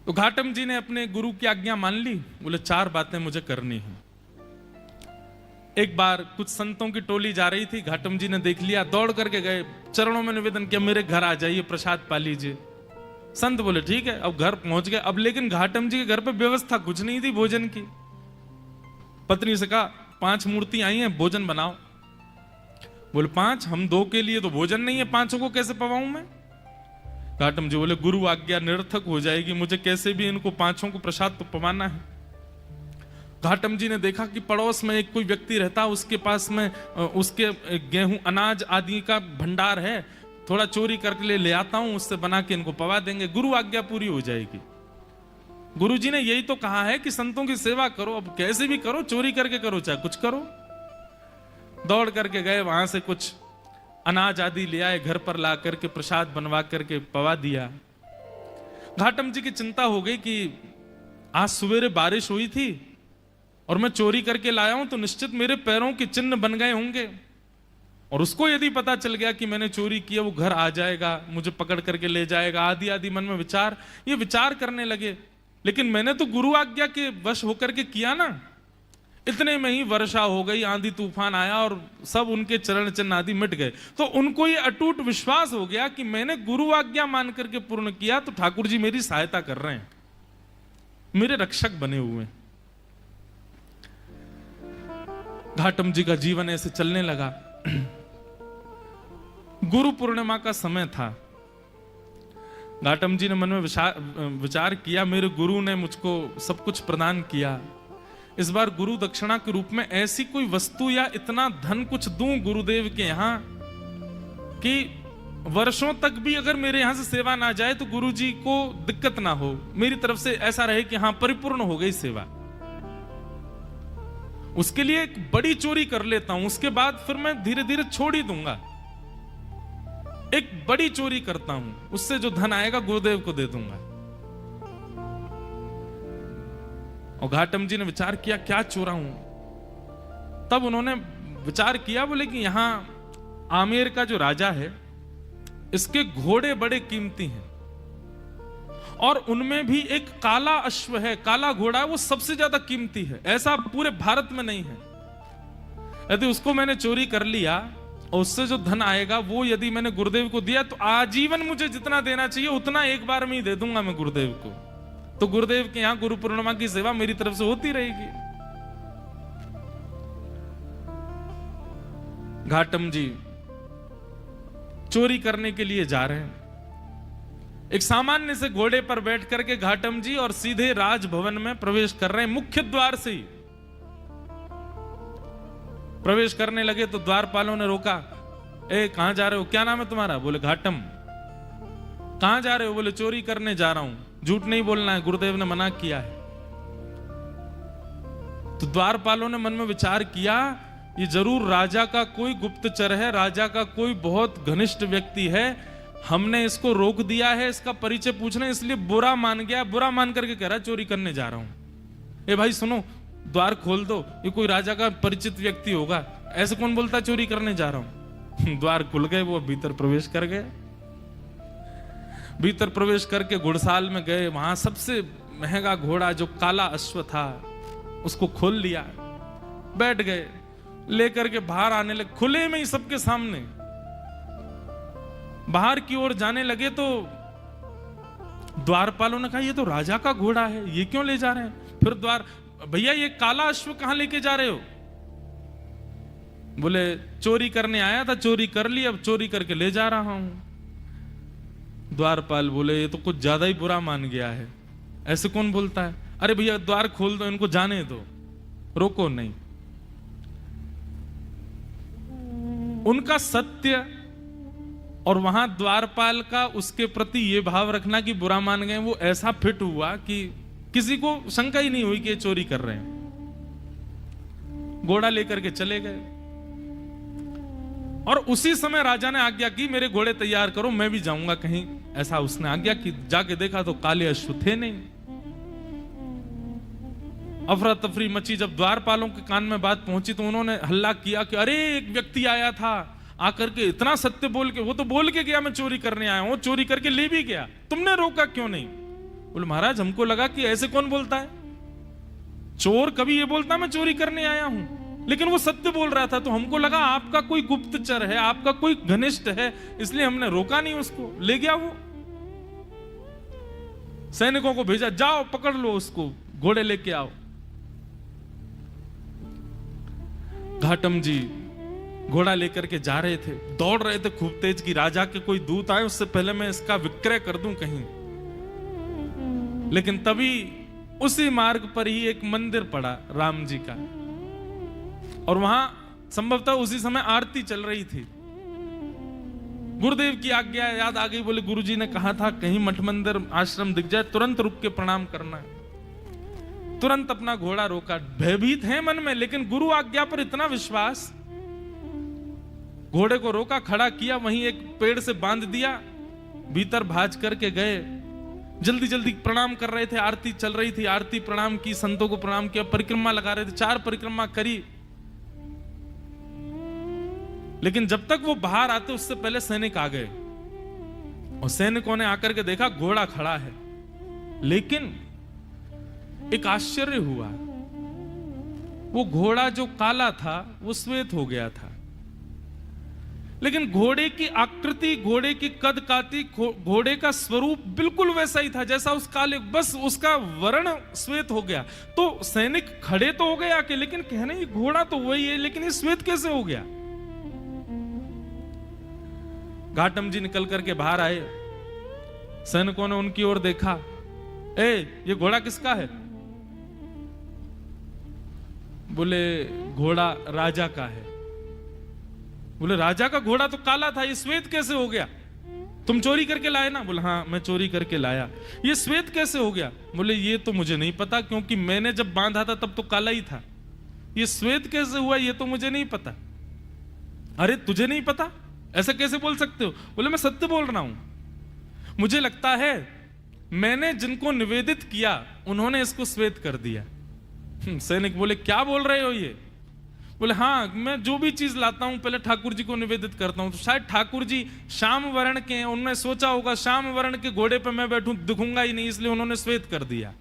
तो घाटम जी ने अपने गुरु की आज्ञा मान ली। बोले 4 बातें मुझे करनी है। एक बार कुछ संतों की टोली जा रही थी, घाटम जी ने देख लिया, दौड़ करके गए, चरणों में निवेदन किया, मेरे घर आ जाइए, प्रसाद पा लीजिए। संत बोले ठीक है। अब घर पहुंच गए। अब लेकिन घाटम जी के घर पे व्यवस्था कुछ नहीं थी भोजन की। पत्नी से कहा 5 मूर्ति आई हैं, भोजन बनाओ। बोले 5? हम 2 के लिए तो भोजन नहीं है, 5 को कैसे पवाऊं मैं? घाटम जी बोले गुरु आज्ञा निरर्थक हो जाएगी, मुझे कैसे भी इनको 5 को प्रसाद तो पवाना है। घाटम जी ने देखा कि पड़ोस में एक कोई व्यक्ति रहता, उसके पास में उसके गेहूं अनाज आदि का भंडार है, थोड़ा चोरी करके ले आता हूं, उससे बना के इनको पवा देंगे, गुरु आज्ञा पूरी हो जाएगी। गुरु जी ने यही तो कहा है कि संतों की सेवा करो, अब कैसे भी करो, चोरी करके करो चाहे कुछ करो। दौड़ करके गए, वहां से कुछ अनाज आदि ले आए, घर पर ला करके प्रसाद बनवा करके पवा दिया। घाटम जी की चिंता हो गई कि आज सवेरे बारिश हुई थी और मैं चोरी करके लाया हूं तो निश्चित मेरे पैरों के चिन्ह बन गए होंगे, और उसको यदि पता चल गया कि मैंने चोरी किया, वो घर आ जाएगा, मुझे पकड़ करके ले जाएगा, आदि आदि मन में ये विचार करने लगे। लेकिन मैंने तो गुरु आज्ञा के वश होकर के किया ना। इतने में ही वर्षा हो गई, आंधी तूफान आया और सब उनके चरण चिन्ह आदि मिट गए। तो उनको ये अटूट विश्वास हो गया कि मैंने गुरु आज्ञा मान करके पूर्ण किया, तो ठाकुर जी मेरी सहायता कर रहे हैं, मेरे रक्षक बने हुए हैं। घाटम जी का जीवन ऐसे चलने लगा। गुरु पूर्णिमा का समय था। घाटम जी ने मन में विचार किया, मेरे गुरु ने मुझको सब कुछ प्रदान किया, इस बार गुरु दक्षिणा के रूप में ऐसी कोई वस्तु या इतना धन कुछ दूं गुरुदेव के यहां कि वर्षों तक भी अगर मेरे यहां से सेवा ना जाए तो गुरु जी को दिक्कत ना हो, मेरी तरफ से ऐसा रहे कि हां परिपूर्ण हो गई सेवा। उसके लिए एक बड़ी चोरी कर लेता हूं, उसके बाद फिर मैं धीरे धीरे छोड़ ही दूंगा। एक बड़ी चोरी करता हूं, उससे जो धन आएगा गुरुदेव को दे दूंगा। और घाटम जी ने विचार किया क्या चोरा हूं। तब उन्होंने विचार किया, बोले कि यहां आमेर का जो राजा है, इसके घोड़े बड़े कीमती हैं और उनमें भी एक काला अश्व है, काला घोड़ा, वो सबसे ज्यादा कीमती है, ऐसा पूरे भारत में नहीं है। यदि उसको मैंने चोरी कर लिया और उससे जो धन आएगा वो यदि मैंने गुरुदेव को दिया तो आजीवन मुझे जितना देना चाहिए उतना एक बार में ही दे दूंगा मैं गुरुदेव को। तो गुरुदेव के यहां गुरु पूर्णिमा की सेवा मेरी तरफ से होती रहेगी। घाटम जी चोरी करने के लिए जा रहे हैं। एक सामान्य से घोड़े पर बैठ करके घाटम जी और सीधे राजभवन में प्रवेश कर रहे हैं। मुख्य द्वार से ही प्रवेश करने लगे तो द्वारपालों ने रोका, ए कहां जा रहे हो, क्या नाम है तुम्हारा? बोले घाटम। कहां जा रहे हो? बोले चोरी करने जा रहा हूं। झूठ नहीं बोलना है, गुरुदेव ने मना किया है। तो द्वारपालों ने मन में विचार किया, ये जरूर राजा का कोई गुप्तचर है, राजा का कोई बहुत घनिष्ठ व्यक्ति है, हमने इसको रोक दिया है, इसका परिचय पूछना, इसलिए बुरा मान गया, बुरा मान करके कह रहा चोरी करने जा रहा हूं। ए भाई सुनो, द्वार खोल दो, ये कोई राजा का परिचित व्यक्ति होगा, ऐसे कौन बोलता चोरी करने जा रहा हूं। द्वार खुल गए, वो भीतर प्रवेश कर गए। भीतर प्रवेश करके घुड़साल में गए, वहां सबसे महंगा घोड़ा जो काला अश्व था उसको खोल लिया, बैठ गए, लेकर के बाहर आने लगे, खुले में ही सबके सामने बाहर की ओर जाने लगे। तो द्वारपालों ने कहा ये तो राजा का घोड़ा है, ये क्यों ले जा रहे हैं? फिर भैया ये काला अश्व कहां लेके जा रहे हो? बोले चोरी करने आया था, चोरी कर ली, अब चोरी करके ले जा रहा हूं। द्वारपाल बोले ये तो कुछ ज्यादा ही बुरा मान गया है, ऐसे कौन बोलता है? अरे भैया द्वार खोल दो, इनको जाने दो, रोको नहीं। उनका सत्य और वहां द्वारपाल का उसके प्रति ये भाव रखना कि बुरा मान गए, वो ऐसा फिट हुआ कि किसी को शंका ही नहीं हुई कि ये चोरी कर रहे हैं। घोड़ा लेकर के चले गए और उसी समय राजा ने आज्ञा की मेरे घोड़े तैयार करो, मैं भी जाऊंगा कहीं, ऐसा उसने आज्ञा की। जाके देखा तो काले अश्व थे नहीं। अफरा तफरी मची। जब द्वारपालों के कान में बात पहुंची तो उन्होंने हल्ला किया कि अरे एक व्यक्ति आया था, आकर के इतना सत्य बोल के, वो तो बोल के गया मैं चोरी करने आया हूं, चोरी करके ले भी गया, तुमने रोका क्यों नहीं? बोले महाराज हमको लगा कि ऐसे कौन बोलता है, चोर कभी ये बोलता मैं चोरी करने आया हूं, लेकिन वो सत्य बोल रहा था, तो हमको लगा आपका कोई गुप्तचर है, आपका कोई घनिष्ठ है, इसलिए हमने रोका नहीं उसको, ले गया वो। सैनिकों को भेजा, जाओ पकड़ लो उसको, घोड़े लेके आओ। घाटम जी घोड़ा लेकर के जा रहे थे, दौड़ रहे थे खूब तेज कि राजा के कोई दूत आए, उससे पहले मैं इसका विक्रय कर दूं कहीं। लेकिन तभी उसी मार्ग पर ही एक मंदिर पड़ा राम जी का, और वहां संभवतः उसी समय आरती चल रही थी। गुरुदेव की आज्ञा याद आ गई, बोले गुरुजी ने कहा था कहीं मठ मंदिर आश्रम दिख जाए तुरंत रुक के प्रणाम करना है। तुरंत अपना घोड़ा रोका, भयभीत है मन में, लेकिन गुरु आज्ञा पर इतना विश्वास, घोड़े को रोका, खड़ा किया, वहीं एक पेड़ से बांध दिया, भीतर भाज करके गए। जल्दी जल्दी प्रणाम कर रहे थे, आरती चल रही थी, आरती प्रणाम की, संतों को प्रणाम किया, परिक्रमा लगा रहे थे, 4 परिक्रमा करी। लेकिन जब तक वो बाहर आते उससे पहले सैनिक आ गए, और सैनिकों ने आकर के देखा घोड़ा खड़ा है, लेकिन एक आश्चर्य हुआ, वो घोड़ा जो काला था वो श्वेत हो गया था, लेकिन घोड़े की आकृति, घोड़े की कद काठी, घोड़े का स्वरूप बिल्कुल वैसा ही था जैसा उस काले, बस उसका वर्ण श्वेत हो गया। तो सैनिक खड़े तो हो गए आके, लेकिन कहने ये घोड़ा तो वही है, लेकिन ये श्वेत कैसे हो गया। घाटम जी निकल करके बाहर आए, सैनिकों ने उनकी ओर देखा, ये घोड़ा किसका है? बोले घोड़ा राजा का है। बोले राजा का घोड़ा तो काला था, ये श्वेत कैसे हो गया? तुम चोरी करके लाए ना? बोले हाँ मैं चोरी करके लाया। ये श्वेत कैसे हो गया? बोले ये तो मुझे नहीं पता, क्योंकि मैंने जब बांधा था तब तो काला ही था, ये श्वेत कैसे हुआ ये तो मुझे नहीं पता। अरे तुझे नहीं पता, ऐसा कैसे बोल सकते हो? बोले मैं सत्य बोल रहा हूं, मुझे लगता है मैंने जिनको निवेदित किया उन्होंने इसको श्वेत कर दिया। सैनिक बोले क्या बोल रहे हो ये? बोले हाँ मैं जो भी चीज लाता हूं पहले ठाकुर जी को निवेदित करता हूं, तो शायद ठाकुर जी श्याम वर्ण के हैं, उन्होंने सोचा होगा श्याम वर्ण के घोड़े पे मैं बैठूं दिखूंगा ही नहीं, इसलिए उन्होंने श्वेत कर दिया।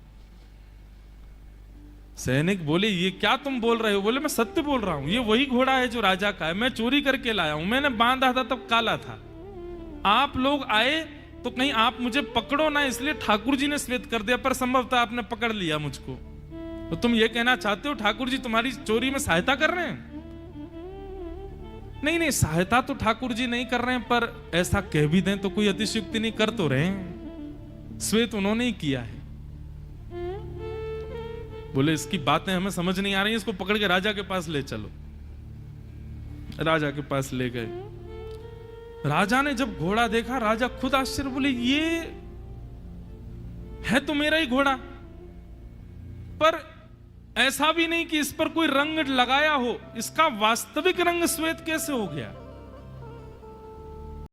सैनिक बोले ये क्या तुम बोल रहे हो? बोले मैं सत्य बोल रहा हूं, ये वही घोड़ा है जो राजा का है, मैं चोरी करके लाया हूं, मैंने बांधा था तब काला था, आप लोग आए तो कहीं आप मुझे पकड़ो ना, इसलिए ठाकुर जी ने श्वेत कर दिया, पर संभवतः आपने पकड़ लिया मुझको। तो तुम ये कहना चाहते हो ठाकुर जी तुम्हारी चोरी में सहायता कर रहे हैं? नहीं नहीं, सहायता तो ठाकुर जी नहीं कर रहे हैं, पर ऐसा कह भी दें तो कोई अतिशयोक्ति नहीं, कर तो रहे हैं, श्वेत उन्होंने ही किया है। बोले इसकी बातें हमें समझ नहीं आ रही, इसको पकड़ के राजा के पास ले चलो। राजा के पास ले गए। राजा ने जब घोड़ा देखा, राजा खुद आश्चर्य, बोले ये है तो मेरा ही घोड़ा, पर ऐसा भी नहीं कि इस पर कोई रंग लगाया हो, इसका वास्तविक रंग श्वेत कैसे हो गया?